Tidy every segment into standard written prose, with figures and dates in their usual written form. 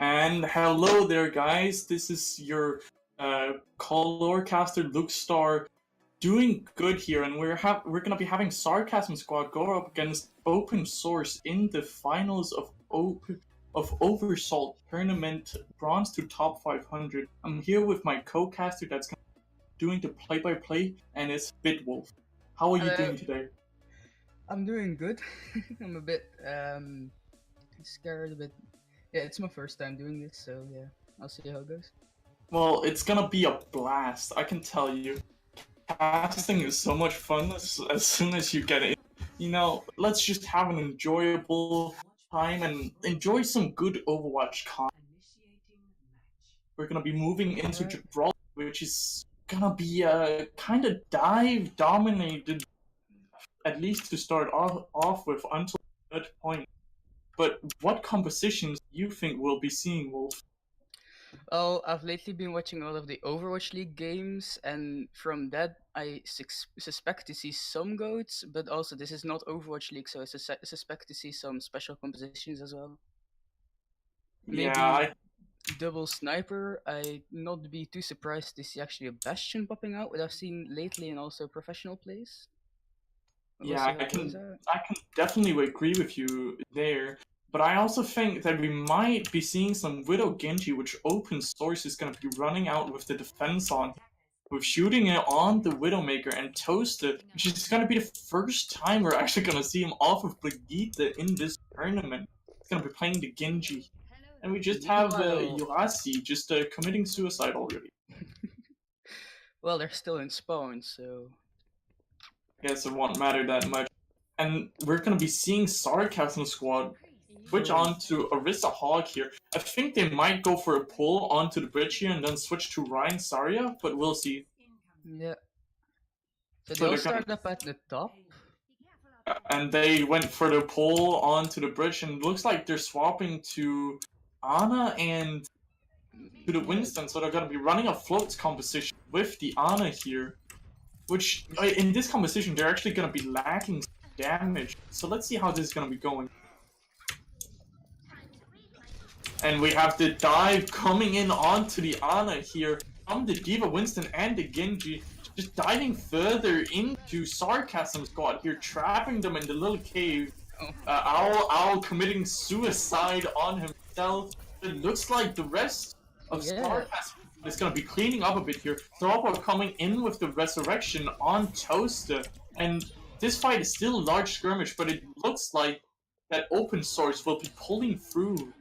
And hello there, guys. This is your colorcaster Luke Star doing good here, and we're gonna be having Sarcasm Squad go up against Open Source in the finals of Oversalt tournament bronze to top 500. I'm here with my co-caster that's doing the play-by-play, and it's Bitwolf. How are you doing today? I'm doing good. I'm a bit scared, a bit. Yeah, it's my first time doing this, so yeah, I'll see how it goes. Well, it's gonna be a blast, I can tell you. Casting is so much fun as soon as you get it. You know, let's just have an enjoyable time and enjoy some good Overwatch content. We're gonna be moving into Gibraltar, which is gonna be kind of dive dominated, at least to start off with until that point. But what compositions do you think we'll be seeing, Wolf? Well, I've lately been watching all of the Overwatch League games, and from that I suspect to see some goats, but also this is not Overwatch League, so I suspect to see some special compositions as well. Maybe double sniper. I'd not be too surprised to see actually a Bastion popping out, what I've seen lately and also professional plays. Yeah, I can definitely agree with you there. But I also think that we might be seeing some Widow Genji, which Open Source is going to be running out with the defense on, with shooting it on the Widowmaker and Toasted, which is going to be the first time we're actually going to see him off of Brigitte in this tournament. He's going to be playing the Genji. And we just have Yurasi just committing suicide already. Well, they're still in spawn, so I guess it won't matter that much. And we're going to be seeing Sarcasm Squad switch on to Orisa Hog here. I think they might go for a pull onto the bridge here and then switch to Ryan Saria, but we'll see. Yeah. So they'll start up at the top. And they went for the pull onto the bridge, and it looks like they're swapping to Ana and to the Winston, so they're going to be running a floats composition with the Ana here. Which, in this composition, they're actually going to be lacking damage. So let's see how this is going to be going. And we have the dive coming in onto the Ana here from the D.Va Winston and the Genji. Just diving further into Sarcasm Squad here, trapping them in the little cave. Owl committing suicide on himself. It looks like the rest of Sarcasm is going to be cleaning up a bit here. Throbo coming in with the resurrection on Toaster. And this fight is still a large skirmish, but it looks like that Open Source will be pulling through.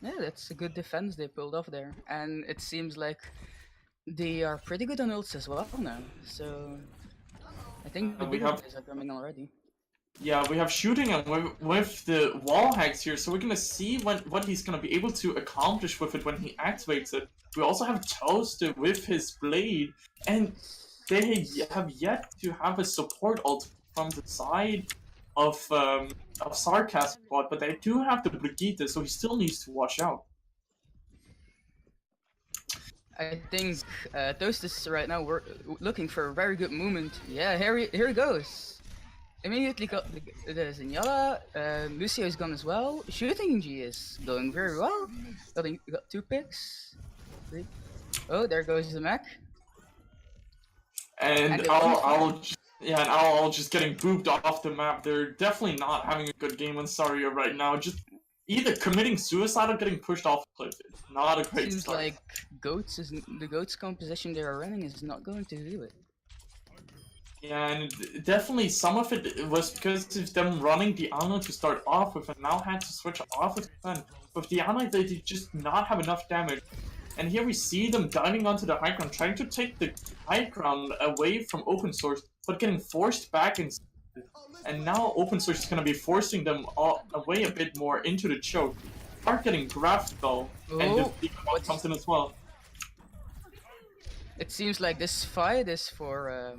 Yeah, that's a good defense they pulled off there. And it seems like they are pretty good on ults as well now. So I think the big guys are coming already. Yeah, we have shooting and with the wall hacks here, so we're gonna see what he's gonna be able to accomplish with it when he activates it. We also have Toaster with his blade, and they have yet to have a support ult from the side of Sarcasm Squad, but they do have the Brigitte, so he still needs to watch out. I think Toast is right now looking for a very good movement. Yeah, here he goes. Immediately got the Zenyatta, Lucio is gone as well. Shooting G is going very well. Got 2 picks. 3. Oh, there goes the mech. And Owl just getting booped off the map. They're definitely not having a good game on Saria right now. Just either committing suicide or getting pushed off the cliff. It's not a great start. Seems like the Goats composition they are running is not going to do it. Yeah, and definitely some of it was because of them running the Ana to start off with and now had to switch off with the With the Ana, they did just not have enough damage. And here we see them diving onto the high ground, trying to take the high ground away from Open Source, but getting forced back in. And now Open Source is going to be forcing them away a bit more into the choke. Are getting grabbed though, and the D.Va comes in as well. It seems like this fight is for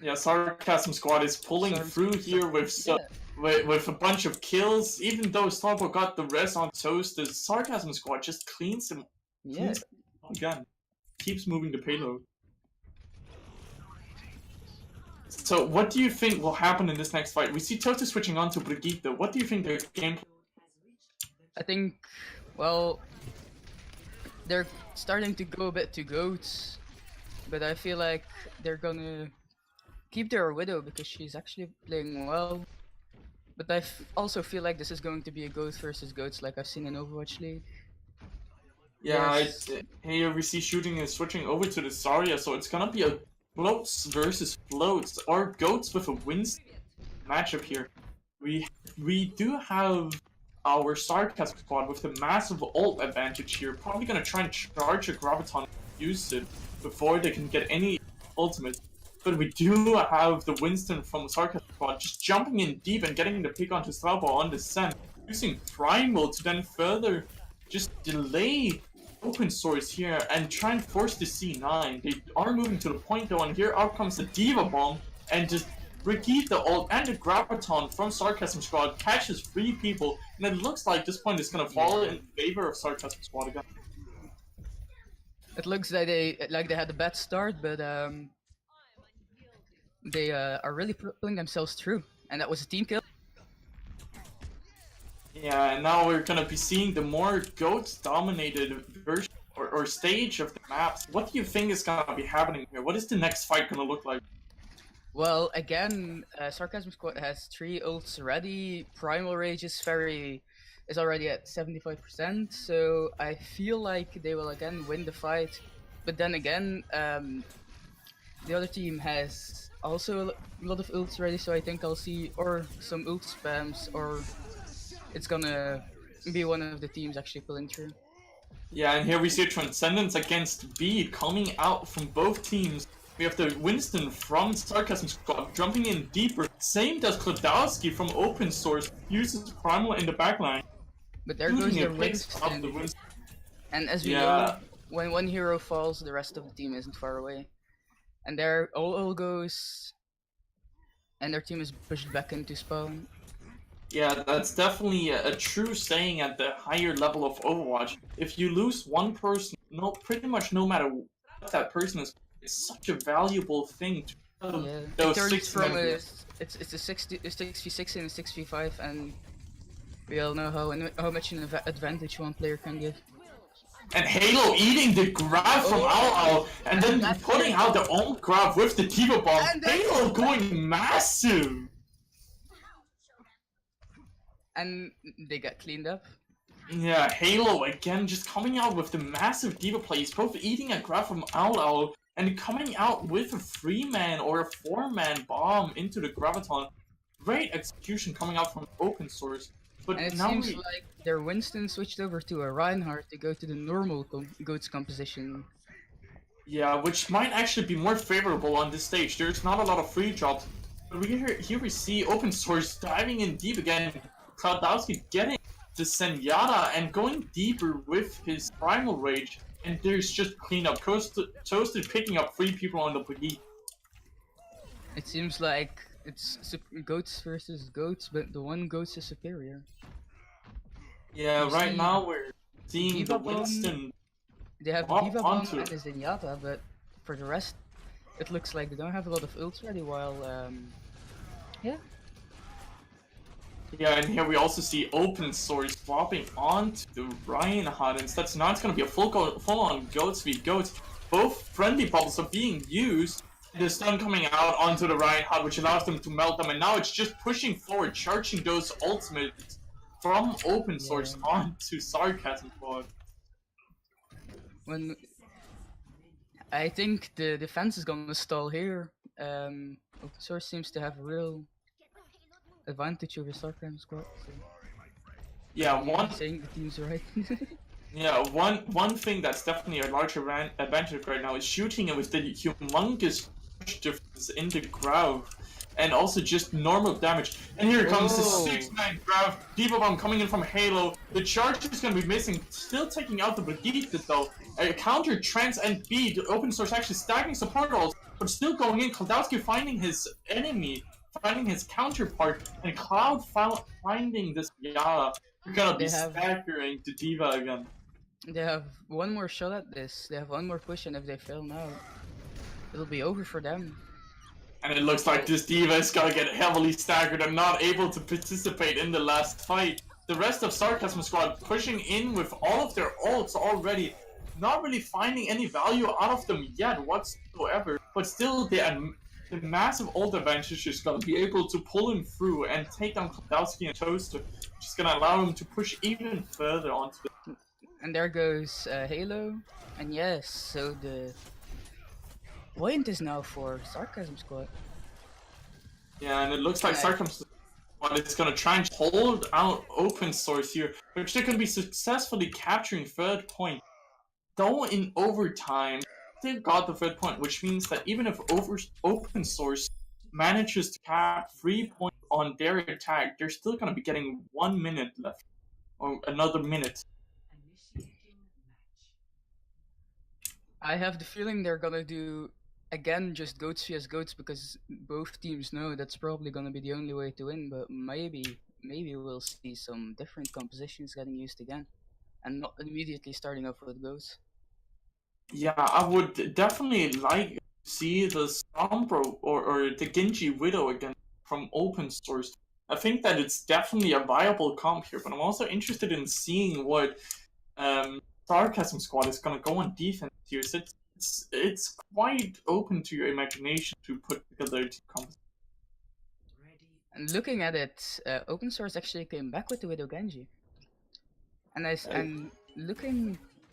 yeah, Sarcasm Squad is pulling through here with a bunch of kills. Even though Starbo got the res on Toast, the Sarcasm Squad just cleans him again. Keeps moving the payload. So what do you think will happen in this next fight? We see Toast switching on to Brigitte. What do you think their gameplay I think, well, they're starting to go a bit to goats, but I feel like they're gonna keep their Widow because she's actually playing well. But also feel like this is going to be a goat versus goats like I've seen in Overwatch League. Yeah, Yes. here we see shooting is switching over to the Zarya, so it's gonna be a floats versus floats, or goats with a Winston matchup here. We do have our Sarcasm squad with the massive ult advantage here, probably gonna try and charge a Graviton and use it before they can get any ultimate. But we do have the Winston from Sarcasm squad just jumping in deep and getting the pick onto Slaughter on the send, using Primal to then further just delay open source here and try and force the C9. They are moving to the point though, and here out comes the Diva Bomb and just repeat the ult and the Graviton from Sarcasm Squad catches 3 people, and it looks like this point is gonna fall in favor of Sarcasm Squad again. It looks like they had a bad start, but they are really pulling themselves through, and that was a team kill. Yeah, and now we're gonna be seeing the more goats-dominated version or stage of the maps. What do you think is gonna be happening here? What is the next fight gonna look like? Well, again, Sarcasm Squad has 3 ults ready. Primal Rage is already at 75%, so I feel like they will again win the fight. But then again, the other team has also a lot of ults ready, so I think I'll see or some ult spams, or it's gonna be one of the teams actually pulling through. Yeah, and here we see a Transcendence against Bede coming out from both teams. We have the Winston from Sarcasm Squad jumping in deeper. Same does Klodowski from Open Source, uses Primal in the backline. But there goes the Winston. And as we know, when one hero falls, the rest of the team isn't far away. And there all goes, and their team is pushed back into spawn. Yeah, that's definitely a true saying at the higher level of Overwatch. If you lose one person, pretty much no matter what that person is, it's such a valuable thing to those 6 members. It's a 6v6 and a 6v5, and we all know how much an advantage one player can give. And Halo eating the grab from Owl, and then putting out their own grab with the Diva Bomb. Halo going massive! And they got cleaned up. Yeah, Halo again just coming out with the massive Diva plays, both eating a grab from Owl and coming out with a 3-man or a 4-man bomb into the Graviton. Great execution coming out from Open Source. But and it now seems like their Winston switched over to a Reinhardt to go to the normal goats composition. Yeah, which might actually be more favorable on this stage. There's not a lot of free drops. But here we see Open Source diving in deep again. Klodowski getting the Zenyatta and going deeper with his Primal Rage. And there's just cleanup. Toasted picking up 3 people on the Brigade. It seems like it's goats versus goats, but the one goats is superior. Yeah, right now we're seeing the Winston. They have Diva Bomb and a Zenyatta, but for the rest, it looks like they don't have a lot of ults ready. While yeah. Yeah, and here we also see Open Source swapping onto the Reinhardt. Instead, so now it's going to be a full-on goats v goats. Both friendly bubbles are being used. The stun coming out onto the Reinhardt, which allows them to melt them, and now it's just pushing forward, charging those ultimates from Open Source onto Sarcasm Squad. When I think the defense is gonna stall here, Open Source seems to have a real advantage over Sarcasm Squad. So. Yeah, saying the team's right. Yeah, one thing that's definitely a larger advantage right now is shooting it with the humongous difference in the Grav, and also just normal damage. And here comes the 6-man Grav, Diva Bomb coming in from Halo. The charge is going to be missing, still taking out the Brigitte though. A counter Trance and Bede, Open Source actually stacking support rolls, but still going in. Klodowski finding his enemy, finding his counterpart, and Cloud finding this Yara. We're gonna be staggering to Diva again. They have one more shot at this. They have one more push, and if they fail now, it'll be over for them. And it looks like this Diva is gonna get heavily staggered and not able to participate in the last fight. the rest of Sarcasm Squad pushing in with all of their ults already, not really finding any value out of them yet whatsoever, but still the massive ult advantage is going to be able to pull him through and take down Kladowski and Toaster, which is going to allow him to push even further onto the... And there goes Halo. And yes, so the point is now for Sarcasm Squad. Yeah, and it looks like Sarcasm Squad is going to try and hold out Open Source here, which they're going to be successfully capturing third point. Though in overtime, they've got the third point, which means that even if Open Source manages to cap 3 points on their attack, they're still going to be getting 1 minute left, or another minute. I have the feeling they're gonna do again just goats vs goats because both teams know that's probably gonna be the only way to win. But maybe we'll see some different compositions getting used again, and not immediately starting off with goats. Yeah, I would definitely like to see the Sombra or the Genji Widow again from Open Source. I think that it's definitely a viable comp here, but I'm also interested in seeing what Sarcasm Squad is going to go on defense here. So it's quite open to your imagination to put together two comps. And looking at it, Open Source actually came back with the Widow Genji, and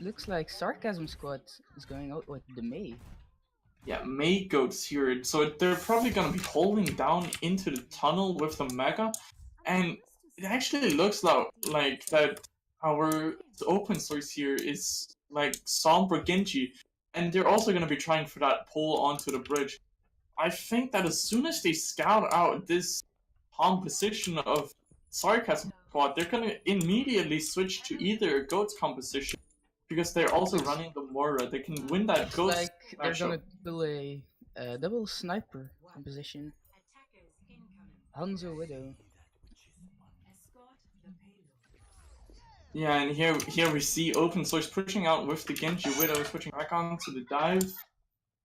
looks like Sarcasm Squad is going out with the Mei. Yeah, Mei goats here, so they're probably going to be holding down into the tunnel with the Mega, and it actually looks like that our Open Source here is like Sombra Genji, and they're also going to be trying for that pull onto the bridge. I think that as soon as they scout out this composition of Sarcasm Squad, they're going to immediately switch to either a Goats composition, because they're also running the Moira. They can win that Goats like they're going to do a double sniper composition. Hanzo Widow. Yeah, and here we see Open Source pushing out with the Genji Widow, switching back onto the dive,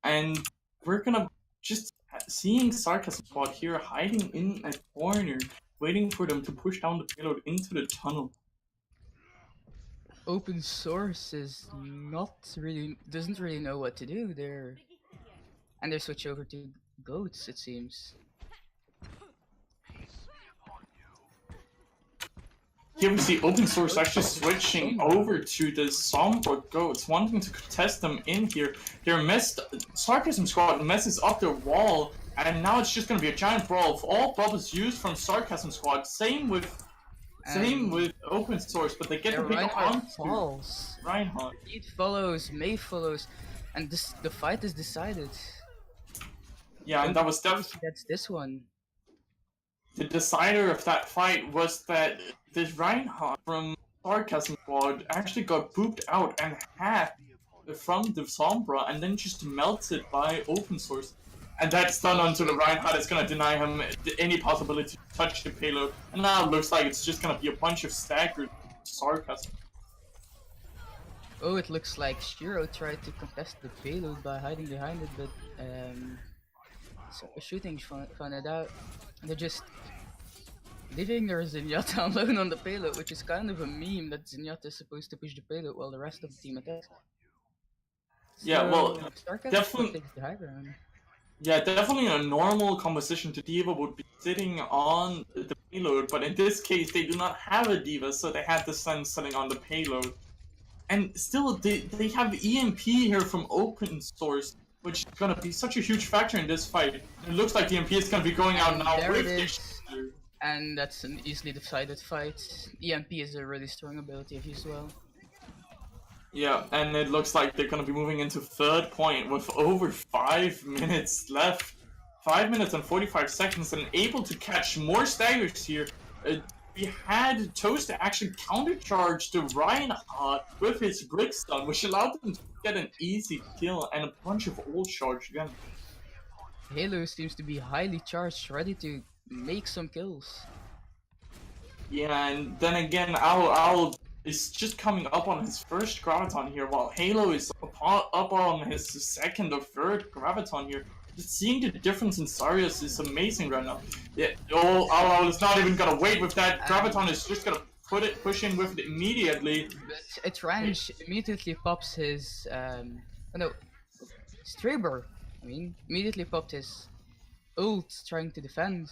and we're gonna just seeing Sarcasm Squad here hiding in a corner, waiting for them to push down the payload into the tunnel. Open Source doesn't really know what to do there, and they switch over to goats, it seems. Here we see Open Source actually switching over to the Sombra Goats, wanting to contest them in here. Sarcasm Squad messes up their wall, and now it's just going to be a giant brawl. All bubbles used from Sarcasm Squad. Same with Open Source, but they get the pick on falls. Reinhardt. It follows, Mei follows, and the fight is decided. Yeah, and that was definitely... That's this one. The decider of that fight was that this Reinhardt from Sarcasm Squad actually got booped out and hacked from the Sombra and then just melted by Open Source. And that stun onto the Reinhardt is going to deny him any possibility to touch the payload. And now it looks like it's just going to be a bunch of staggered Sarcasm. Oh, it looks like Shiro tried to contest the payload by hiding behind it, but shooting found it out. And they're just leaving their Zenyatta alone on the payload, which is kind of a meme that Zenyatta is supposed to push the payload while the rest of the team attacks. Yeah, well, definitely takes the high ground. Yeah, definitely a normal composition to D.Va would be sitting on the payload, but in this case they do not have a D.Va, so they have the Sun sitting on the payload. And still, they have EMP here from Open Source, which is going to be such a huge factor in this fight. It looks like the EMP is going to be going out now with this. And that's an easily decided fight. EMP is a really strong ability of use as well. Yeah, and it looks like they're going to be moving into third point with over 5 minutes left. 5 minutes and 45 seconds, and able to catch more staggers here. We had Toast actually countercharge to Reinhardt with his Brick Stun, which allowed them to get an easy kill and a bunch of ult charge again. Halo seems to be highly charged, ready to make some kills. Yeah, and then again, Owl is just coming up on his first Graviton here, while Halo is up on his second or third Graviton here. Just seeing the difference in Sarius is amazing right now. Yeah, Owl is not even gonna wait with that. Graviton is just gonna push in with it immediately. But Etrange immediately pops his oh no, Straber. I mean, immediately popped his ult trying to defend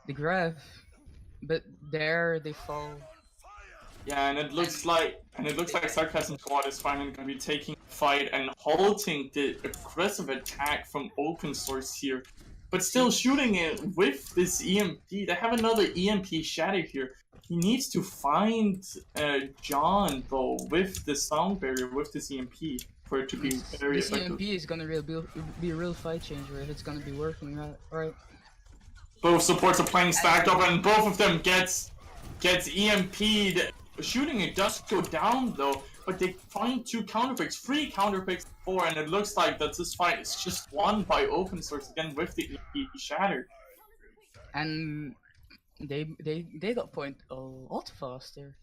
the grab, but there they fall. Yeah, and it looks like Sarcasm Squad is finally gonna be taking the fight and halting the aggressive attack from Open Source here. But still shooting it with this EMP. They have another EMP Shatter here. He needs to find John though with the sound barrier, with this EMP, for it to be very This effective. EMP is gonna be a real fight changer if it's gonna be working right. Both supports are playing stacked up, and both of them gets EMP'd. Shooting it does go down though, but they find 2 counterpicks, 3 counterpicks, 4, and it looks like that this fight is just won by Open Source again with the EMP Shatter. And they got point a lot faster.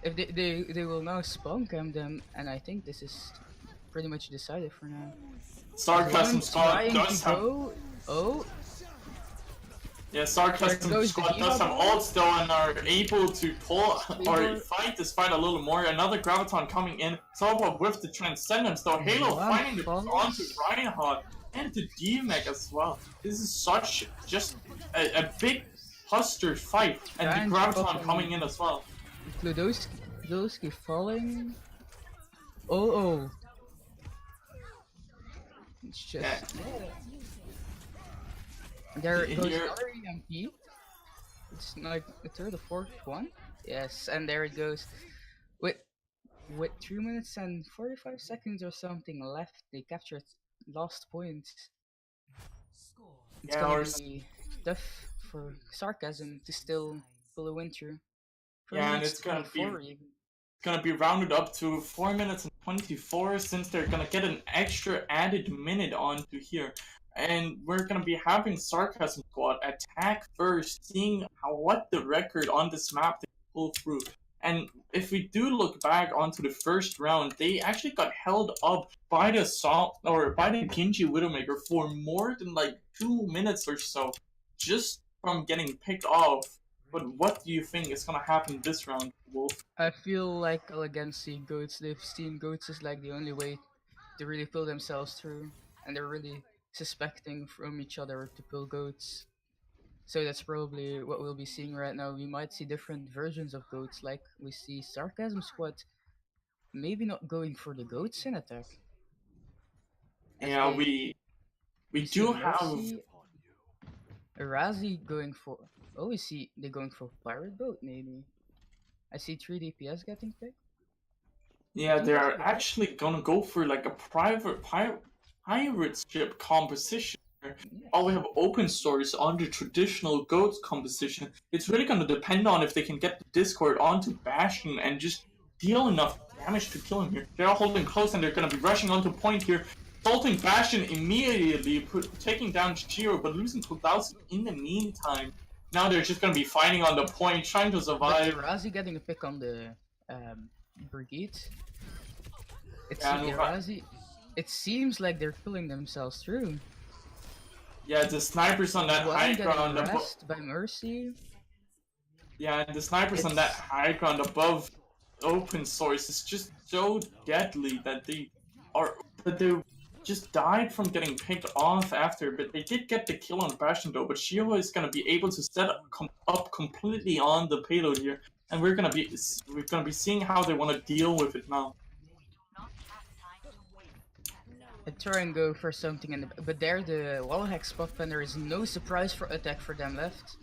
If they will now spawn camp them, and I think this is pretty much decided for now. Sarcasm Squad does have. Oh. Yeah, Sarcasm Squad does have ult still and are able to pull or fight this fight a little more. Another Graviton coming in. Sobop with the Transcendence though. Halo finding the onto Reinhardt and to D-Mech as well. This is such just a big cluster fight, and the Graviton coming in as well. Kludowski falling. Oh. It's just. Yeah. There goes another EMP. It's like the third or fourth one. Yes, and there it goes. With 3 minutes and 45 seconds or something left, they captured last point. It's gonna be tough for Sarcasm to still pull a win through. Yeah, and it's gonna be rounded up to 4 minutes and 24 since they're gonna get an extra added minute onto here. And we're gonna be having Sarcasm Squad attack first, seeing what the record on this map they pull through. And if we do look back onto the first round, they actually got held up by the Genji Widowmaker for more than like 2 minutes or so, just from getting picked off. But what do you think is gonna happen this round, Wolf? I feel like against the goats, they've seen goats as like the only way to really pull themselves through, and they're really suspecting from each other to pull goats. So that's probably what we'll be seeing right now. We might see different versions of goats, like we see Sarcasm Squad maybe not going for the goats in attack. Yeah, we do have Razi going for. Oh, we see they're going for pirate boat maybe. I see 3 DPS getting picked. Yeah, they're actually gonna go for like a pirate ship composition. While we have Open Source on the traditional goats composition, it's really gonna depend on if they can get the Discord onto Bastion and just deal enough damage to kill him here. They're all holding close and they're gonna be rushing onto point here. Assaulting Bastion immediately, taking down Shiro, but losing Kludowski in the meantime. Now they're just gonna be fighting on the point, trying to survive. Razi getting a pick on the Brigade. It's Razi. It seems like they're pulling themselves through. Yeah, the snipers on that high ground by Mercy. Yeah, and the snipers on that high ground above Open Source is just so deadly that they just died from getting picked off after, but they did get the kill on Bastion though. But Shiro is gonna be able to set up completely on the payload here, and we're gonna be seeing how they want to deal with it now. I try and go for something, but there the wallhack spot, and there is no surprise for attack for them left.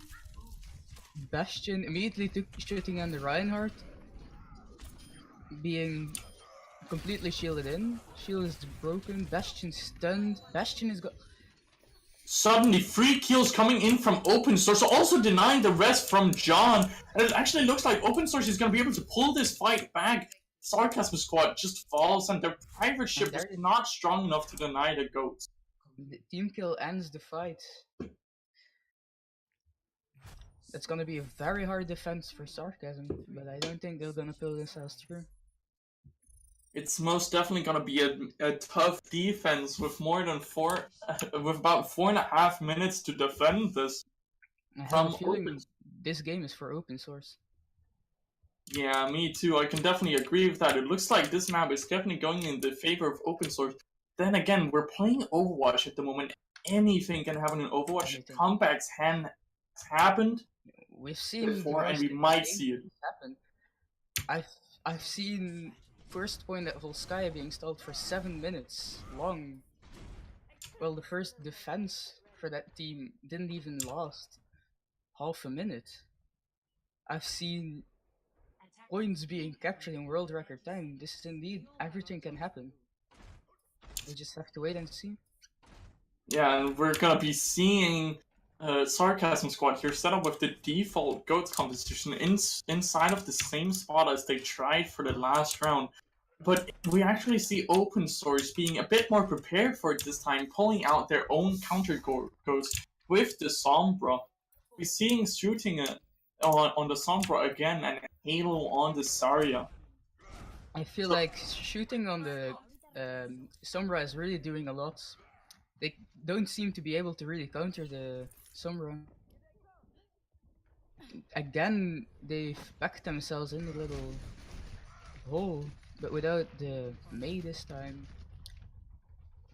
Bastion immediately took shooting on the Reinhardt, being completely shielded in. Shield is broken. Bastion stunned. Bastion is got. Suddenly, 3 kills coming in from Open Source, also denying the rest from John. And it actually looks like Open Source is going to be able to pull this fight back. Sarcasm Squad just falls, and their pirate ship was not strong enough to deny the goats. The team kill ends the fight. That's going to be a very hard defense for Sarcasm, but I don't think they're going to pull this out through. It's most definitely gonna be a tough defense with about 4.5 minutes to defend this. I have a feeling this game is for Open Source. Yeah, me too. I can definitely agree with that. It looks like this map is definitely going in the favor of open source. Then again, we're playing Overwatch at the moment. Anything can happen in Overwatch. Anything. Comebacks has happened We've seen the before, and most we might insane see it. things happen. I've seen first point at Volskaya being stalled for 7 minutes long. Well, the first defense for that team didn't even last half a minute. I've seen points being captured in world record time. This is indeed everything can happen. We just have to wait and see. Yeah, and we're gonna be seeing Sarcasm Squad here set up with the default GOATS competition inside of the same spot as they tried for the last round. But we actually see Open Source being a bit more prepared for it this time, pulling out their own counter GOATS with the Sombra. We're seeing shooting on the Sombra again and Halo on the Zarya. I feel So, like shooting on the Sombra is really doing a lot. They don't seem to be able to really counter the Sombra. Again, they've backed themselves in a little hole, but without the Mei this time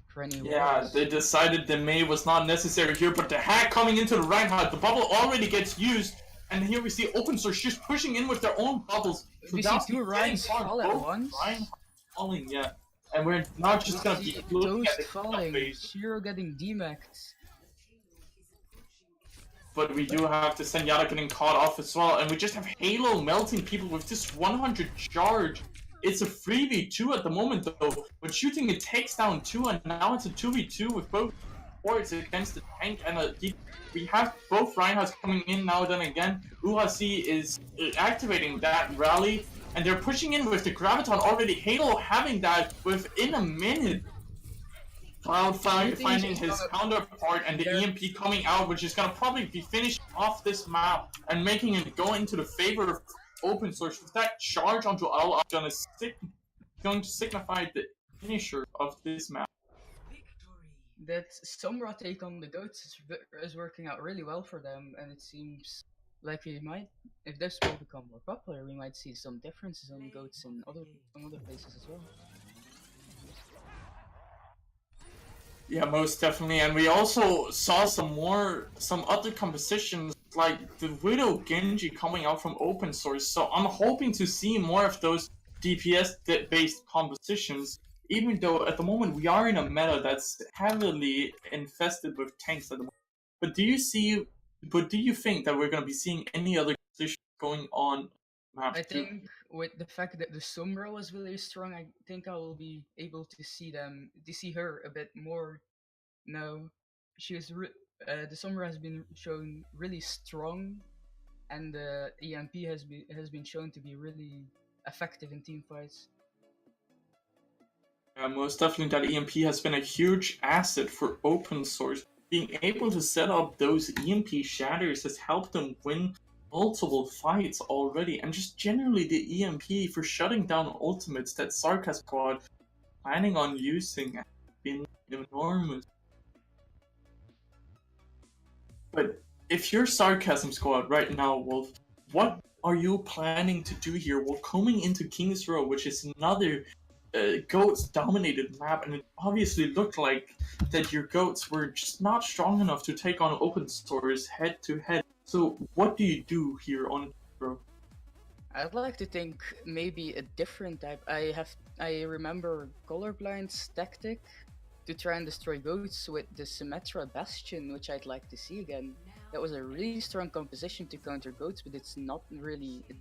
for any yeah, walls. they decided the Mei was not necessary here, but the hack coming into the Reinhardt, the bubble already gets used, and here we see Open Source just pushing in with their own bubbles. So We see that's two getting Rhines far, fall at both once. Reinhardt falling, yeah. And we're not We just gonna be see looking at Toast the falling, phase, Shiro getting demacked. but we do have the Zenyatta getting caught off as well, and we just have Halo melting people with this 100 charge. It's a 3v2 at the moment though, but shooting it takes down 2, and now it's a 2v2 with both forwards against the tank and a deep. We have both Reinhardts coming in now. Then again, UHC is activating that rally, and they're pushing in with the Graviton already. Halo having that within a minute. Cloud finding his counterpart and the EMP coming out, which is gonna probably be finished off this map and making it go into the favor of open source. With that charge onto Al, going to signify the finisher of this map. That Sombra take on the goats is working out really well for them, and it seems like we might, if this will become more popular, we might see some differences on goats in other places as well. Yeah, most definitely. And we also saw some other compositions like the Widow Genji coming out from open source. So I'm hoping to see more of those DPS based compositions. Even though at the moment we are in a meta that's heavily infested with tanks at the moment. But do you think that we're gonna be seeing any other compositions going on map I too? think with the fact that the Sombra was really strong, I think I will be able to see her a bit more now. She was the Sombra has been shown really strong, and the EMP has been shown to be really effective in team fights. Most definitely, that EMP has been a huge asset for open source. Being able to set up those EMP shatters has helped them win multiple fights already, and just generally the EMP for shutting down ultimates that Sarkaz Squad planning on using has been enormous. But if you're Sarcasm Squad right now, Wolf, what are you planning to do here? We're coming into King's Row, which is another goats dominated map, and it obviously looked like that your goats were just not strong enough to take on open source head to head. So what do you do here on Row? I'd like to think maybe a different type. I remember Colorblind's tactic to try and destroy goats with the Symmetra Bastion, which I'd like to see again. That was a really strong composition to counter goats, but it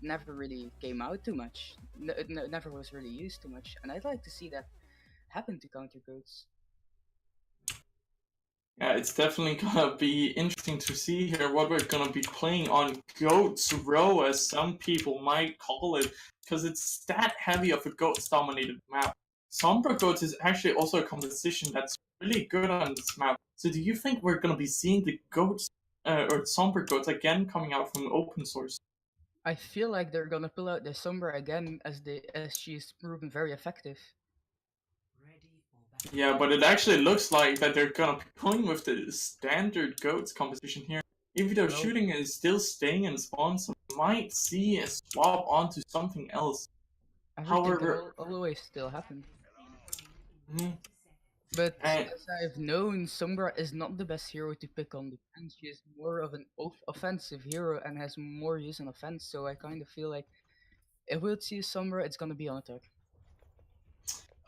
never really came out too much. It never was really used too much, and I'd like to see that happen to counter goats. Yeah, it's definitely gonna be interesting to see here what we're gonna be playing on Goats Row, as some people might call it, because it's that heavy of a Goats dominated map. Sombra Goats is actually also a composition that's really good on this map. So do you think we're gonna be seeing the Goats or Sombra Goats again coming out from open source? I feel like they're gonna pull out the Sombra again as she's proven very effective. Yeah, but it actually looks like that they're gonna be going with the standard Goats composition here. Even though Well, shooting is still staying in spawn, so might see a swap onto something else. Everything However, can always still happen. mhm, But and as I've known, Sombra is not the best hero to pick on defense. She is more of an offensive hero and has more use on offense. So I kind of feel like if we'll see Sombra, it's gonna be on attack.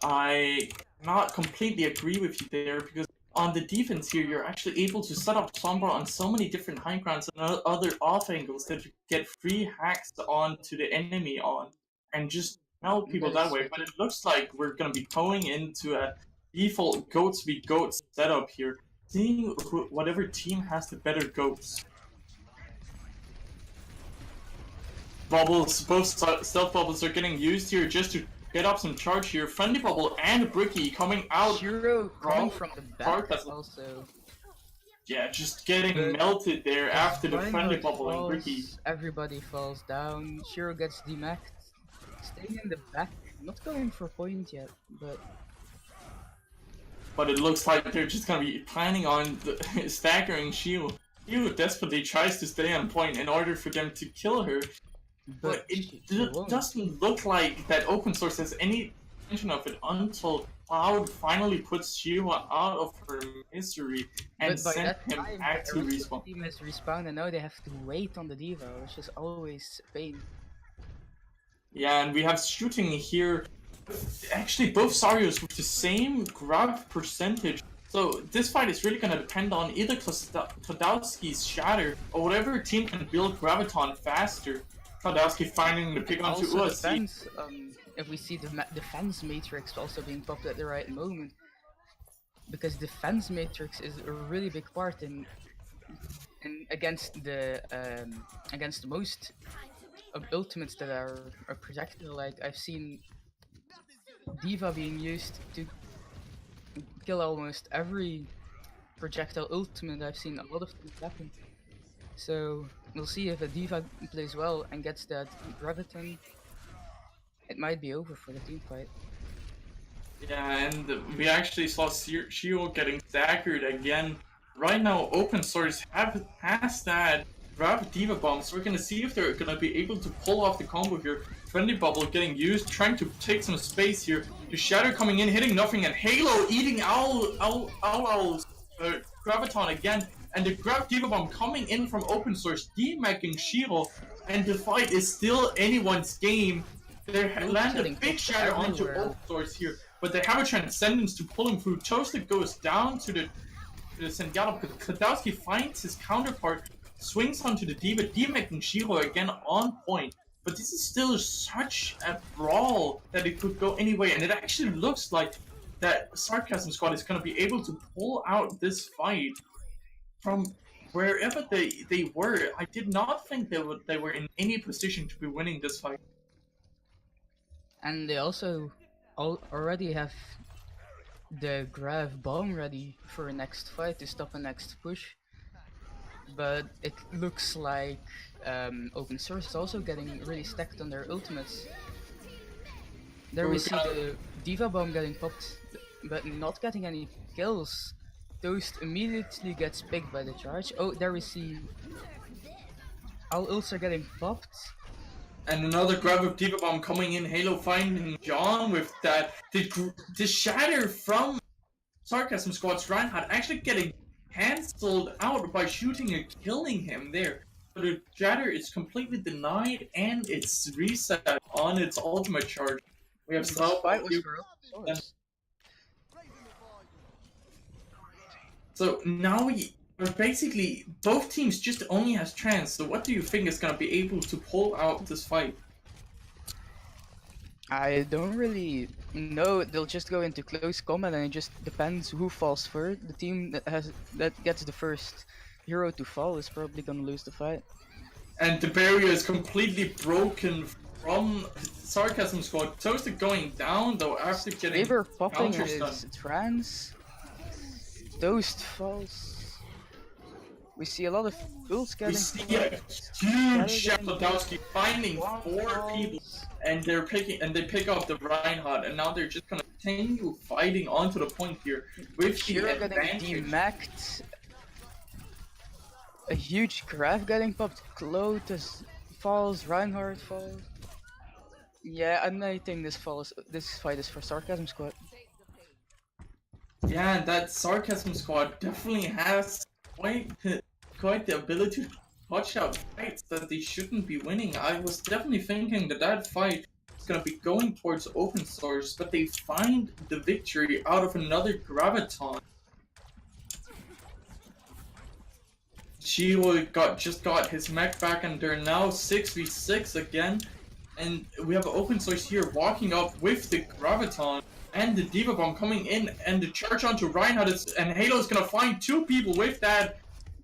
I not completely agree with you there because on the defense here, you're actually able to set up Sombra on so many different high grounds and other off angles that you get free hacks onto the enemy on and just melt people That that is way. so But true. it looks like we're going to be going into a default goats v goats setup here, seeing whatever team has the better goats. Bubbles, both stealth bubbles are getting used here just to get up some charge here. Friendly Bubble and Bricky coming out Shiro coming from from the back Sarcasm. also. Yeah, just getting But melted there as after the Friendly Reinhardt Bubble and Bricky. falls, everybody falls down. Shiro gets demacked, staying in the back, not going for point yet, But it looks like they're just gonna be planning on staggering Shield. Shield desperately tries to stay on point in order for them to kill her, but it she won't. doesn't look like that open source has any intention of it until Cloud finally puts Shiwa out of her misery and But by sent that him time, back to the rest of respawn. the team has respawned and now they have to wait on the diva, which is always a pain. Yeah, and we have shooting here. Actually, both Sarios with the same grab percentage. So this fight is really going to depend on either Klodowski's Shatter or whatever team can build Graviton faster. Klodowski finding the pick onto Also USC. depends if we see the defense matrix also being popped at the right moment. Because defense matrix is a really big part in against most ultimates that are projectile. Like I've seen Diva being used to kill almost every projectile ultimate. I've seen a lot of things happen. So we'll see if a Diva plays well and gets that Graviton. It might be over for the team fight. Yeah, and we actually saw Shio getting staggered again. Right now, open source has that grab Diva Bomb, so we're gonna see if they're gonna be able to pull off the combo here. Friendly Bubble getting used, trying to take some space here. The Shatter coming in, hitting nothing, and Halo eating Owl's Graviton again. And the grab Diva Bomb coming in from open source, demacking Shiro, and the fight is still anyone's game. They land a big shatter onto open source here, but they have a transcendence to pull him through. Toasted goes down to the Senjata, but Klodowski finds his counterpart, swings onto the Diva, demacking Shiro again on point. But this is still such a brawl that it could go any way, and it actually looks like that Sarcasm Squad is going to be able to pull out this fight from wherever they were. I did not think they were in any position to be winning this fight. And they also already have the Grav bomb ready for a next fight to stop a next push. But it looks like open source is also getting really stacked on their ultimates. There we see the Diva bomb getting popped, but not getting any kills. Toast immediately gets picked by the charge. Oh, there we see our ults are getting popped. And another grab of Diva Bomb coming in. Halo finding John with that. The shatter from Sarcasm Squad's Reinhardt actually getting cancelled out by shooting and killing him there. But the shatter is completely denied and it's reset on its ultimate charge. We have So now basically both teams just only has chance. So what do you think is gonna be able to pull out this fight? I don't really know. They'll just go into close combat, and it just depends who falls first. The team that gets the first hero to fall is probably gonna lose the fight. And the barrier is completely broken from Sarcasm Squad. Toasted going down though after getting Saber popping counter-stunned. his trance. Toast falls. We see a lot of ults getting. We see a huge Shaplodowski finding 4 people, and they pick up the Reinhardt, and now they're just gonna continue fighting onto the point here with Shiro the advantage. getting demacked. A huge graph getting popped. Clotus falls, Reinhardt falls. Yeah, I think this fight is for Sarcasm Squad. Yeah, and that Sarcasm Squad definitely has quite the ability to watch out fights that they shouldn't be winning. I was definitely thinking that that fight is gonna be going towards open source, but they find the victory out of another graviton. Shiro just got his mech back, and they're now 6v6 again. And we have open source here walking up with the graviton and the Diva Bomb coming in, and the charge onto Reinhardt and Halo's gonna find two people with that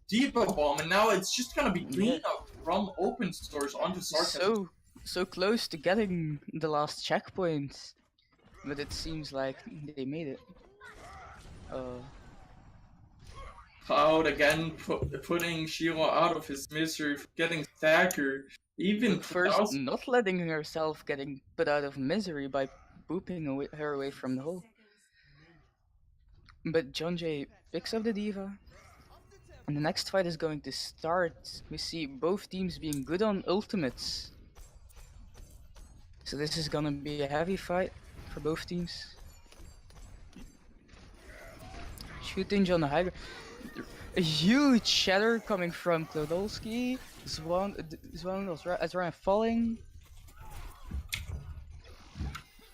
Diva Bomb, and now it's just gonna be clean up from open source onto Sarcasm. So close to getting the last checkpoint, but it seems like they made it. Cloud again putting Shiro out of his misery, getting staggered. Even first, not letting herself getting put out of misery by booping her away from the hole. But John Jay picks up the Diva, and the next fight is going to start. We see both teams being good on ultimates. So this is gonna be a heavy fight for both teams. Shooting on the high. A huge shatter coming from Klodolski. Swan as Ryan falling.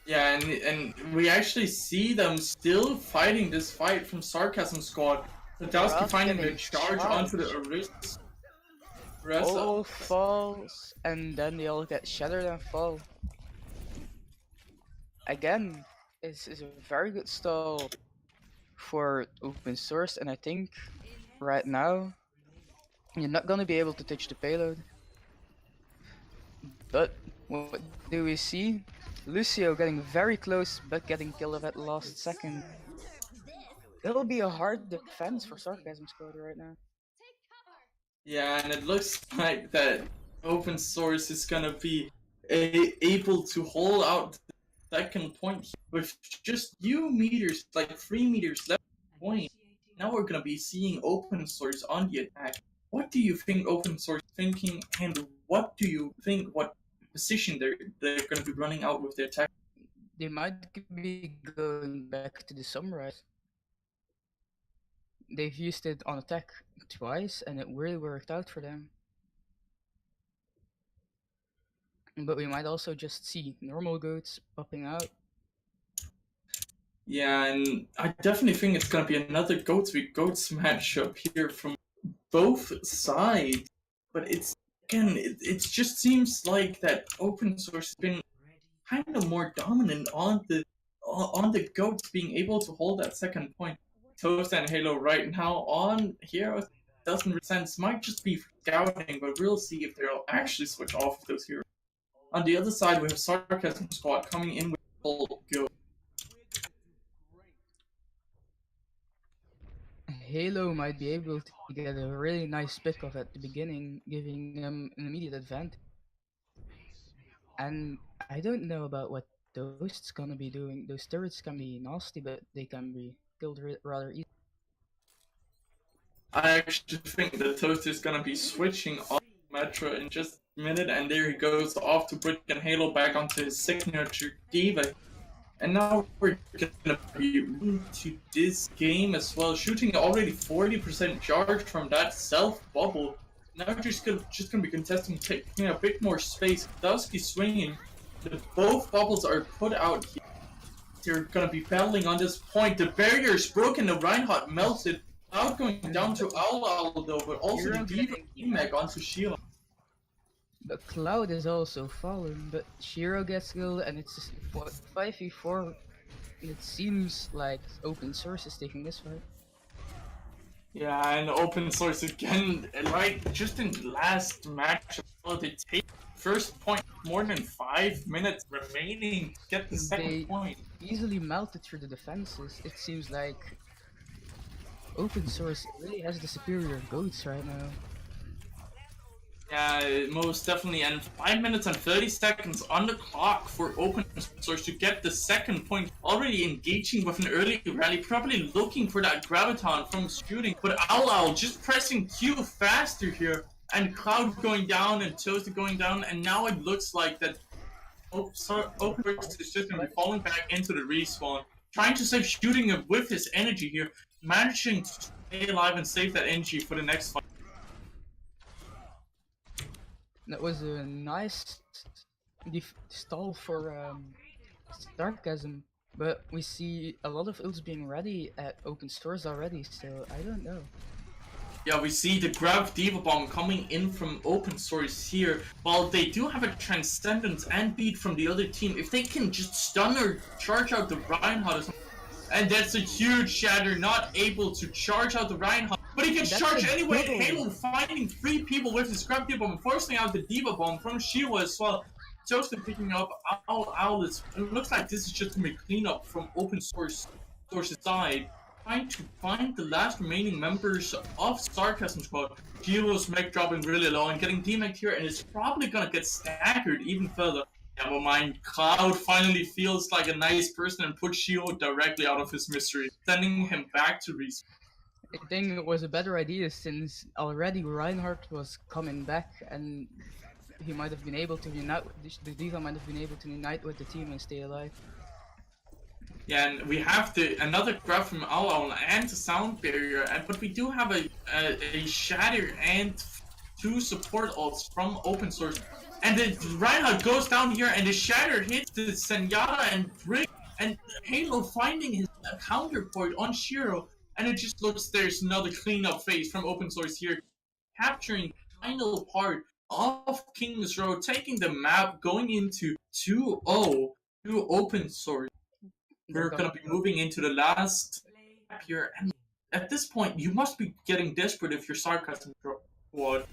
Yeah, and we actually see them still fighting this fight from Sarcasm Squad. Sadowski finding the charge onto the Arist. All falls, and then they all get shattered and fall. Again, this is a very good stall for open source, and I think right now you're not gonna be able to touch the payload. But what do we see? Lucio getting very close, but getting killed at the last second. It'll be a hard defense for Sarcasm Squad right now. Yeah, and it looks like that open source is gonna be able to hold out the second point with just few meters, like 3 meters left point. Now we're gonna be seeing open source on the attack. What do you think open source thinking, and what do you think what position they're gonna be running out with their attack? They might be going back to the Sunrise. They've used it on attack twice, and it really worked out for them. But we might also just see normal goats popping out. Yeah, and I definitely think it's gonna be another goats v goats matchup here from both sides. But it's again, it just seems like that open source has been kind of more dominant on the goats being able to hold that second point. Toast and Halo right now on Heroes doesn't make sense. Might just be scouting, but we'll see if they'll actually switch off of those heroes. On the other side, we have Sarcasm Squad coming in with full go. Halo might be able to get a really nice pick off at the beginning, giving them an immediate advantage. And I don't know about what Toast's gonna be doing. Those turrets can be nasty, but they can be killed rather easily. I actually think that Toast is gonna be switching off Metro in just a minute, and there he goes off to Brick and Halo back onto his signature Diva. And now we're gonna be into this game as well, shooting already 40% charge from that self bubble. Now we're just gonna be contesting, taking a bit more space. Dusky swinging. Both bubbles are put out here. They're gonna be battling on this point. The barrier's broken. The Reinhardt melted. Out going down to Owl though, but also the Diva E-Mag onto Sheila. But Cloud is also fallen, but Shiro gets killed, and it's just 5v4. It seems like open source is taking this fight. Yeah, and open source again, right? Just in the last match, they take first point more than 5 minutes remaining to get the second point. Easily melted through the defenses. It seems like open source really has the superior goats right now. Yeah, most definitely, and 5 minutes and 30 seconds on the clock for open source to get the second point. Already engaging with an early rally, probably looking for that graviton from shooting, but Owl just pressing Q faster here and Cloud going down and Toast going down, and now it looks like that Oversalt is just gonna be falling back into the respawn, trying to save shooting him with his energy here, managing to stay alive and save that energy for the next fight. That was a nice stall for sarcasm, but we see a lot of ults being ready at open stores already, so I don't know. Yeah, we see the Grav Diva Bomb coming in from open source here. While they do have a Transcendence and Beat from the other team, if they can just stun or charge out the Reinhardt or something, and that's a huge shatter, not able to charge out the Reinhardt, but he gets charged anyway. Halo finding 3 people with his Grav Diva Bomb, forcing out the Diva Bomb from Shiva as well. Joseph picking up Owlets. It looks like this is just gonna be cleanup from open source's side. Trying to find the last remaining members of Sarcasm Squad. Giro's mech dropping really low and getting D-mech here, and it's probably gonna get staggered even further. Never mind, Cloud finally feels like a nice person and puts Giro directly out of his misery, sending him back to respawn. I think it was a better idea since already Reinhardt was coming back and he might have been able to unite, the Diva might have been able to unite with the team and stay alive. Yeah, and we have another grab from Owl and the sound barrier, but we do have a shatter and 2 support ults from open source. And the Reinhardt goes down here, and the shatter hits the Zenyatta and Brick, and Halo finding his counterpoint on Shiro, and it just looks there's another cleanup phase from open source here, capturing final part of King's Road, taking the map, going into 2-0 to open source. We're gonna be moving into the last map here, and at this point, you must be getting desperate if you're Sarcasm Squad.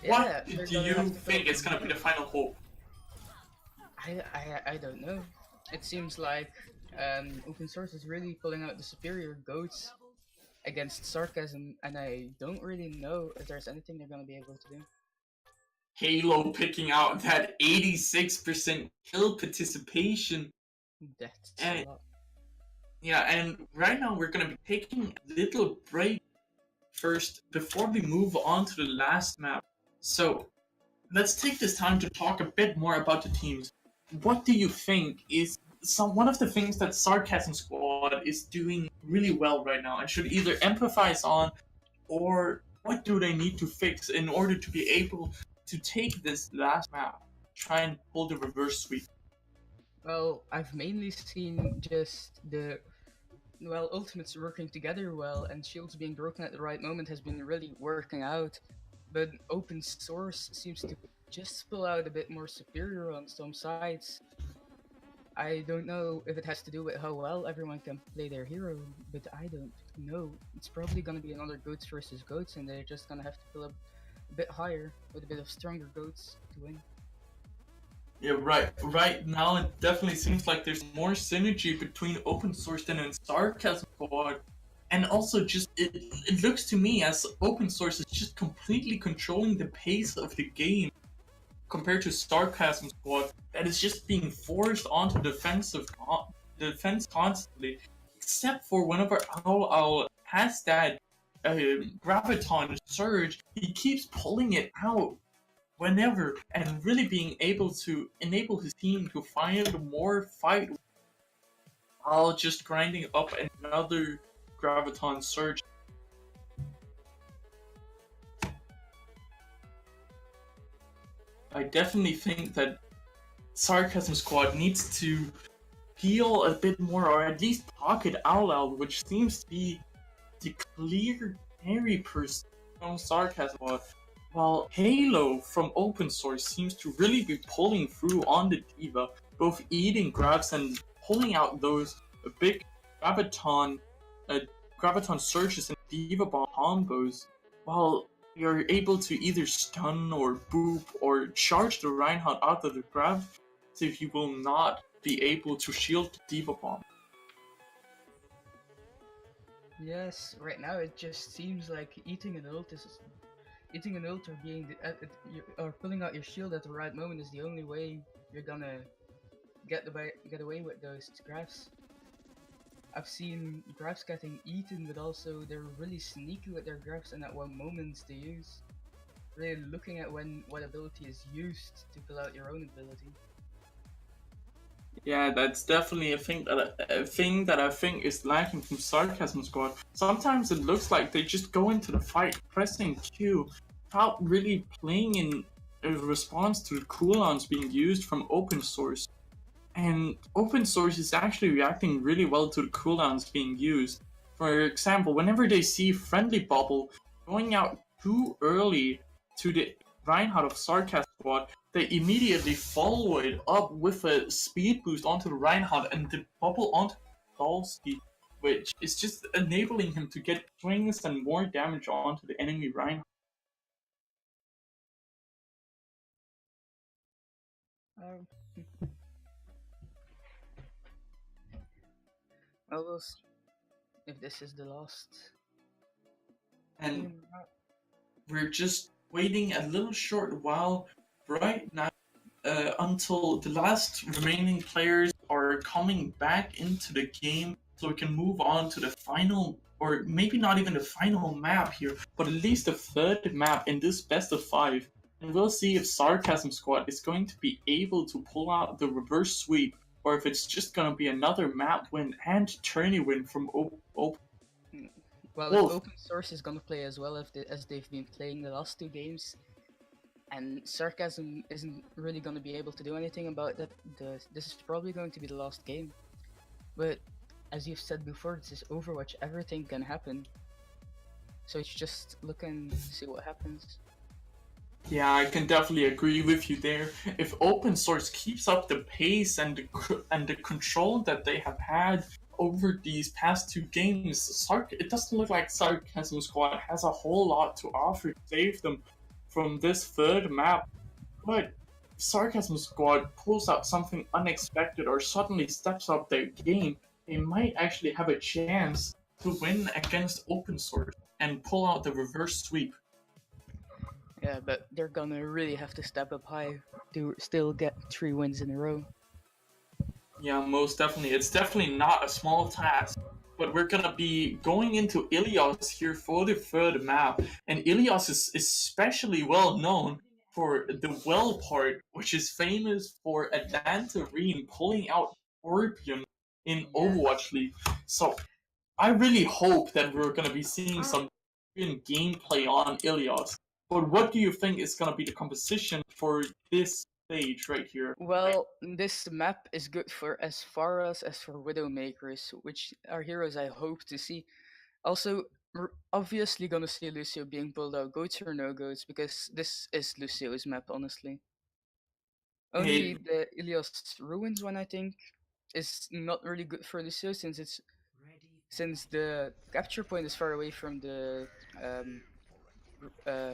Yeah, what do you think is gonna be the final hope? I don't know. It seems like open source is really pulling out the superior goats against Sarcasm, and I don't really know if there's anything they're gonna be able to do. Halo picking out that 86% kill participation. That's and, a lot. Yeah, and right now we're gonna be taking a little break first before we move on to the last map. So let's take this time to talk a bit more about the teams. What do you think is one of the things that Sarcasm Squad is doing really well right now and should either empathize on, or what do they need to fix in order to be able to take this last map, try and pull the reverse sweep? Well, I've mainly seen just ultimates working together well, and shields being broken at the right moment has been really working out. But open source seems to just pull out a bit more superior on some sides. I don't know if it has to do with how well everyone can play their hero, but I don't know. It's probably gonna be another goats versus goats, and they're just gonna have to pull up a bit higher with a bit of stronger goats to win. Yeah, right. Right now, it definitely seems like there's more synergy between open source than in Sarcasm Squad, and also just it looks to me as open source is just completely controlling the pace of the game compared to Sarcasm Squad that is just being forced onto defense constantly, except for whenever Owl has that graviton surge, he keeps pulling it out whenever, and really being able to enable his team to find more fight while just grinding up another graviton surge. I definitely think that Sarcasm Squad needs to heal a bit more, or at least pocket Owl, which seems to be the clear carry person from Sarcasm Squad. While Halo from open source seems to really be pulling through on the Diva, both eating grabs and pulling out those big graviton surges and Diva bomb combos, while you're able to either stun or boop or charge the Reinhardt out of the grab, so you will not be able to shield the Diva bomb. Yes, right now it just seems like eating an ult or pulling out your shield at the right moment is the only way you're gonna get away with those grabs. I've seen grabs getting eaten, but also they're really sneaky with their grabs and at what moments they use. really looking at what ability is used to pull out your own ability. Yeah, that's definitely a thing that I think is lacking from Sarcasm Squad. Sometimes it looks like they just go into the fight pressing Q without really playing in a response to the cooldowns being used from open source. And open source is actually reacting really well to the cooldowns being used. For example, whenever they see friendly bubble going out too early to the Reinhardt of Sarcasm Squad, they immediately follow it up with a speed boost onto the Reinhardt and the bubble onto Dolsky, which is just enabling him to get swings and more damage onto the enemy Reinhardt. Um, well, we'll see if this is the last And game. we're just waiting a little short while right now until the last remaining players are coming back into the game so we can move on to the final, or maybe not even the final map here, but at least the third map in this best of 5. And we'll see if Sarcasm Squad is going to be able to pull out the reverse sweep, or if it's just going to be another map win and tourney win from Open. Well, if open source is gonna play as well as they've been playing the last 2 games, and Sarcasm isn't really gonna be able to do anything about that, this is probably going to be the last game. But as you've said before, this is Overwatch, everything can happen. So it's just look and see what happens. Yeah, I can definitely agree with you there. If open source keeps up the pace and the control that they have had over these past 2 games, it doesn't look like Sarcasm Squad has a whole lot to offer to save them from this third map. But if Sarcasm Squad pulls out something unexpected or suddenly steps up their game, they might actually have a chance to win against open source and pull out the reverse sweep. Yeah, but they're gonna really have to step up high to still get 3 wins in a row. Yeah, most definitely. It's definitely not a small task. But we're gonna be going into Ilios here for the third map. And Ilios is especially well known for the well part, which is famous for Atlantarine pulling out Scorpion in Overwatch League. So I really hope that we're gonna be seeing some gameplay on Ilios. But what do you think is gonna be the composition for this stage right here? Well, this map is good for as far as for Widowmakers, which are heroes I hope to see. Also, we're obviously gonna see Lucio being pulled out, goats or no goats, because this is Lucio's map, honestly. Only Hey, the Ilios Ruins one, I think, is not really good for Lucio since the capture point is far away from the um, uh,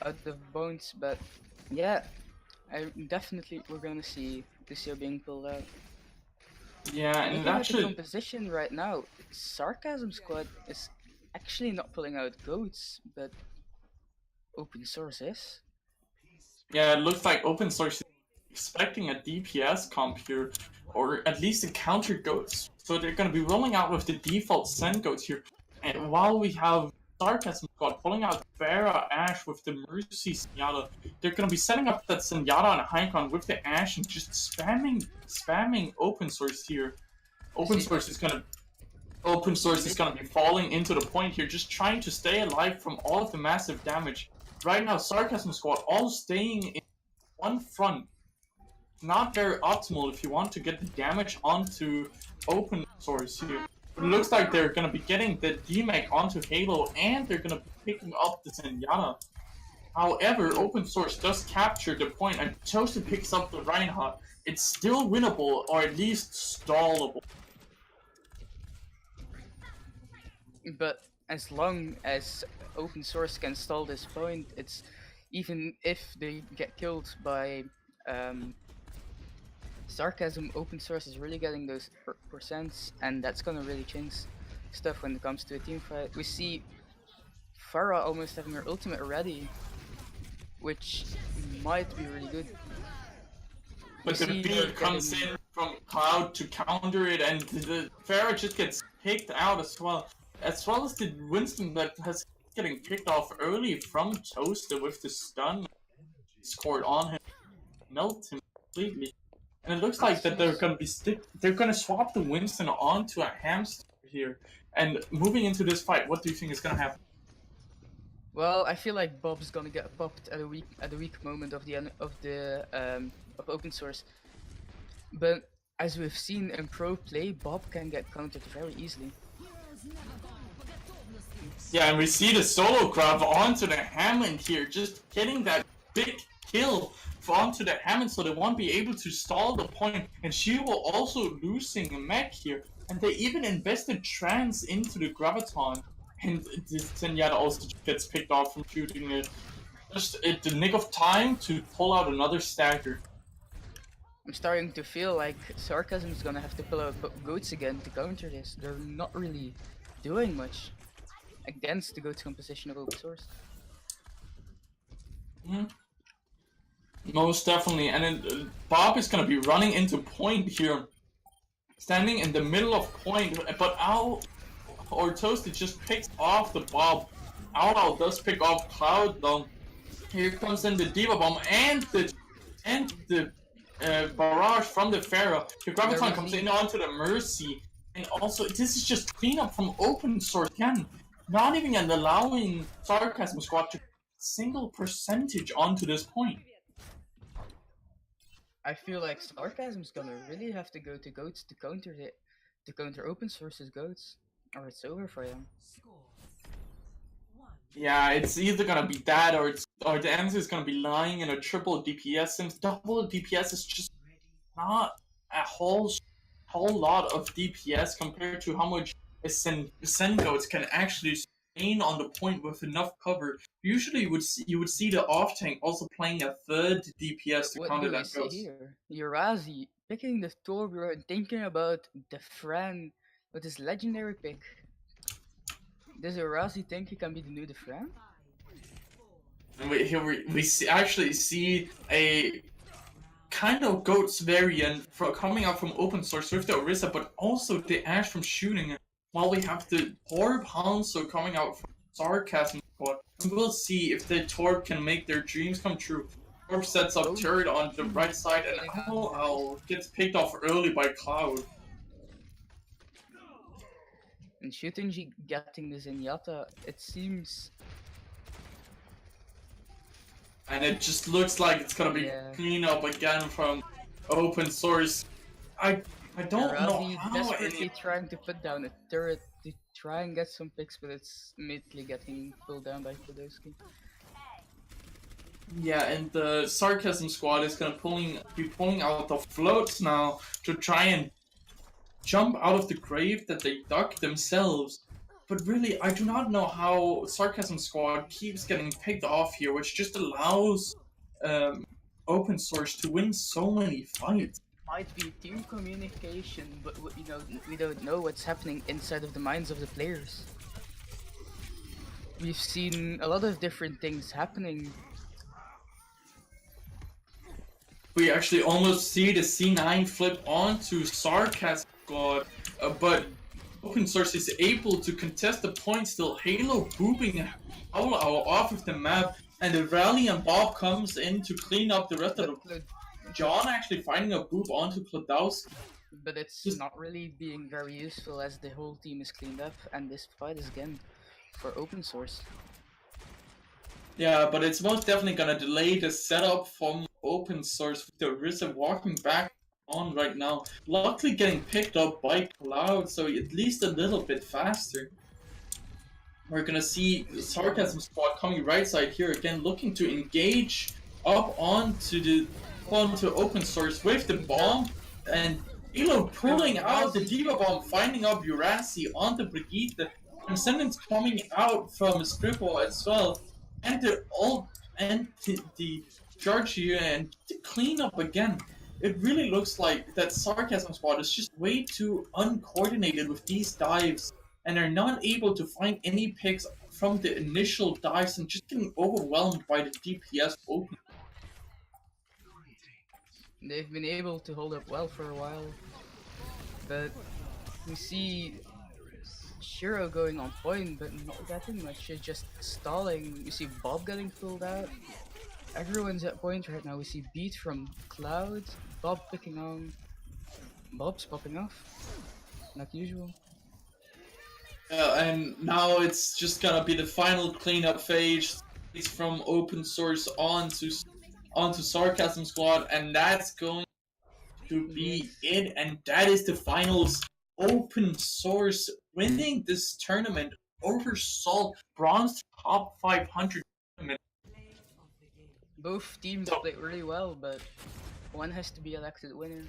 out of bounds. But yeah, we're gonna see Lucio being pulled out. yeah, and Looking at the actually, composition right now, Sarcasm Squad is actually not pulling out goats, but open source is. yeah, it looks like open source is expecting a DPS comp here, or at least a counter goats. So they're going to be rolling out with the default send goats here. And while we have Sarcasm Squad pulling out Pharah Ashe with the Mercy Zenyatta, they're going to be setting up that Zenyatta on a high ground with the Ashe and just spamming open source here. Open source is going to be falling into the point here, just trying to stay alive from all of the massive damage. Right now, Sarcasm Squad all staying in one front. Not very optimal if you want to get the damage onto open source here. But it looks like they're going to be getting the DMAC onto Halo, and they're going to be picking up the Zenyatta. However, open source does capture the point, and Joseph picks up the Reinhardt. It's still winnable, or at least stallable. But as long as open source can stall this point, it's even if they get killed by Sarcasm, open source is really getting those percents, and that's gonna really change stuff when it comes to a team fight. We see Pharah almost having her ultimate ready, which might be really good. But the beat comes in from Cloud to counter it, and the Pharah just gets picked out as well. As well as the Winston that has getting picked off early from Toaster with the stun scored on him, melt him completely. And it looks like that they're gonna swap the Winston onto a hamster here. And moving into this fight, what do you think is gonna happen? Well, I feel like Bob's gonna get popped at a weak moment of of open source. But as we've seen in pro play, Bob can get countered very easily. Yeah, and we see the solo grab onto the Hammond here, just getting that big kill onto the Hammond so they won't be able to stall the point. And she will also losing a mech here. And they even invested trans into the Graviton. And Zenyatta also gets picked off from shooting it. Just at the nick of time to pull out another stagger. I'm starting to feel like Sarcasm is gonna have to pull out goats again to counter this. They're not really doing much against the goats composition of open source. Most definitely. And then Bob is gonna be running into point here. Standing in the middle of point, but or Toasty just picks off the Bob. Owl does pick off Cloud though. Here comes in the Diva Bomb and the barrage from the Pharaoh. The Graviton comes in onto the Mercy. And also, this is just cleanup from open source again. Not even allowing Sarcasm Squad to single percentage onto this point. I feel like Sarcasm's gonna really have to go to goats to counter open source's goats, or it's over for them. Yeah, it's either gonna be that or the answer is gonna be lying in a triple DPS, since double DPS is just not a whole lot of DPS compared to how much a Sen goats can actually sustain on the point with enough cover. Usually you would see the off tank also playing a third DPS to counter that ghost. Here? Urazi picking the Torbjorn and thinking about the Fran with his legendary pick. Does Urazi think he can be the new Fran? And we actually see a kind of goats variant coming out from open source with the Orisa, but also the Ash from shooting. While we have the Torb Hanzo coming out from Sarcasm Squad, and we'll see if the Torb can make their dreams come true. Torb sets up turret on the right side, and Owl gets picked off early by Cloud. And Shutenji getting the Zenyatta, it seems. And it just looks like it's gonna be clean up again from open source. I don't know how desperately trying to put down a turret to try and get some picks, but it's immediately getting pulled down by Podolsky. Yeah, and the Sarcasm Squad is gonna be pulling out the floats now to try and jump out of the grave that they dug themselves. But really, I do not know how Sarcasm Squad keeps getting picked off here, which just allows open source to win so many fights. Might be team communication, but we don't know what's happening inside of the minds of the players. We've seen a lot of different things happening. We actually almost see the C9 flip onto Sarcasm Squad, but open source is able to contest the point still. Halo booping Owl off of the map, and the Rally and Bob comes in to clean up the rest of the. John actually finding a boop onto Klodowski. But it's not really being very useful as the whole team is cleaned up, and this fight is again for open source. Yeah, but it's most definitely gonna delay the setup from open source with the Orisa walking back on right now. Luckily getting picked up by Cloud, so at least a little bit faster. We're gonna see Sarcasm Squad coming right side here again, looking to engage up onto open source with the bomb, and Elo pulling out the Diva Bomb, finding up Urasi on the Brigitte, and Sentence coming out from Scribble as well, and the charge here, and the cleanup again. It really looks like that Sarcasm Squad is just way too uncoordinated with these dives, and are not able to find any picks from the initial dives and just getting overwhelmed by the DPS open. They've been able to hold up well for a while, but we see Hero going on point, but not getting much. She's just stalling. You see Bob getting pulled out. Everyone's at point right now. We see Beat from Cloud, Bob picking on. Bob's popping off, like usual. And now it's just gonna be the final cleanup phase. It's from open source onto Sarcasm Squad, and that's going to be it. And that is the finals. Open source winning this tournament. Oversalt bronze top 500 tournament. Both teams So- played really well, but one has to be elected winner.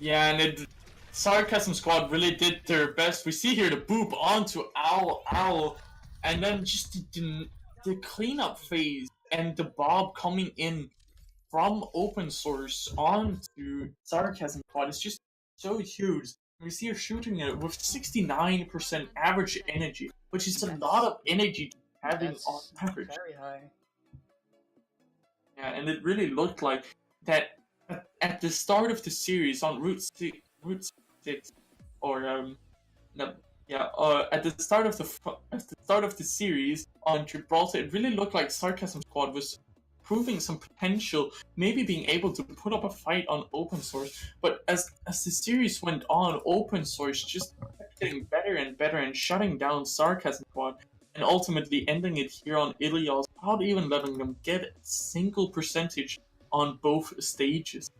Yeah, and Sarcasm Squad really did their best. We see here the boop onto Owl, and then just the cleanup phase and the Bob coming in from open source onto Sarcasm Squad is just so huge. We see her shooting it with 69% average energy, which is a lot of energy having That's on average. very high. Yeah, and it really looked like that at the start of the series on Route 6, or no, yeah, at the start of the series on Gibraltar, it really looked like Sarcasm Squad was proving some potential, maybe being able to put up a fight on open source. But as the series went on, open source just kept getting better and better and shutting down Sarcasm Squad, and ultimately ending it here on Ilios without even letting them get a single percentage on both stages.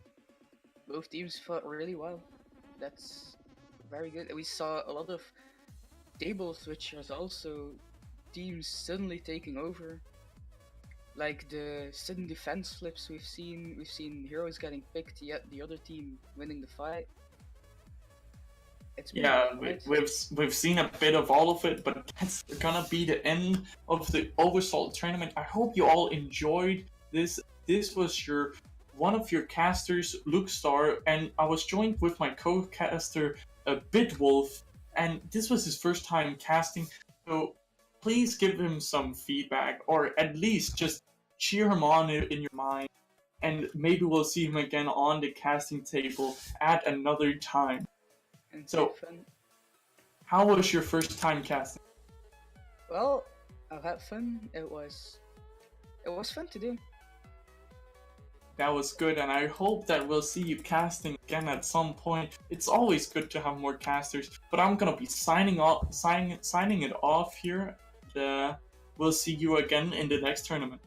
Both teams fought really well. That's very good. We saw a lot of table switchers also, teams suddenly taking over. Like the sudden defense flips we've seen heroes getting picked, yet the other team winning the fight. It's been Yeah, quite- we've seen a bit of all of it, but that's gonna be the end of the Oversalt tournament. I hope you all enjoyed this. This was one of your casters, Luke Star, and I was joined with my co-caster, Bitwolf, and this was his first time casting. So please give him some feedback, or at least just cheer him on in your mind, and maybe we'll see him again on the casting table at another time. and So- fun. How was your first time casting? Well, I've had fun. It was fun to do. That was good, and I hope that we'll see you casting again at some point. It's always good to have more casters, but I'm gonna be signing it off here. We'll see you again in the next tournament.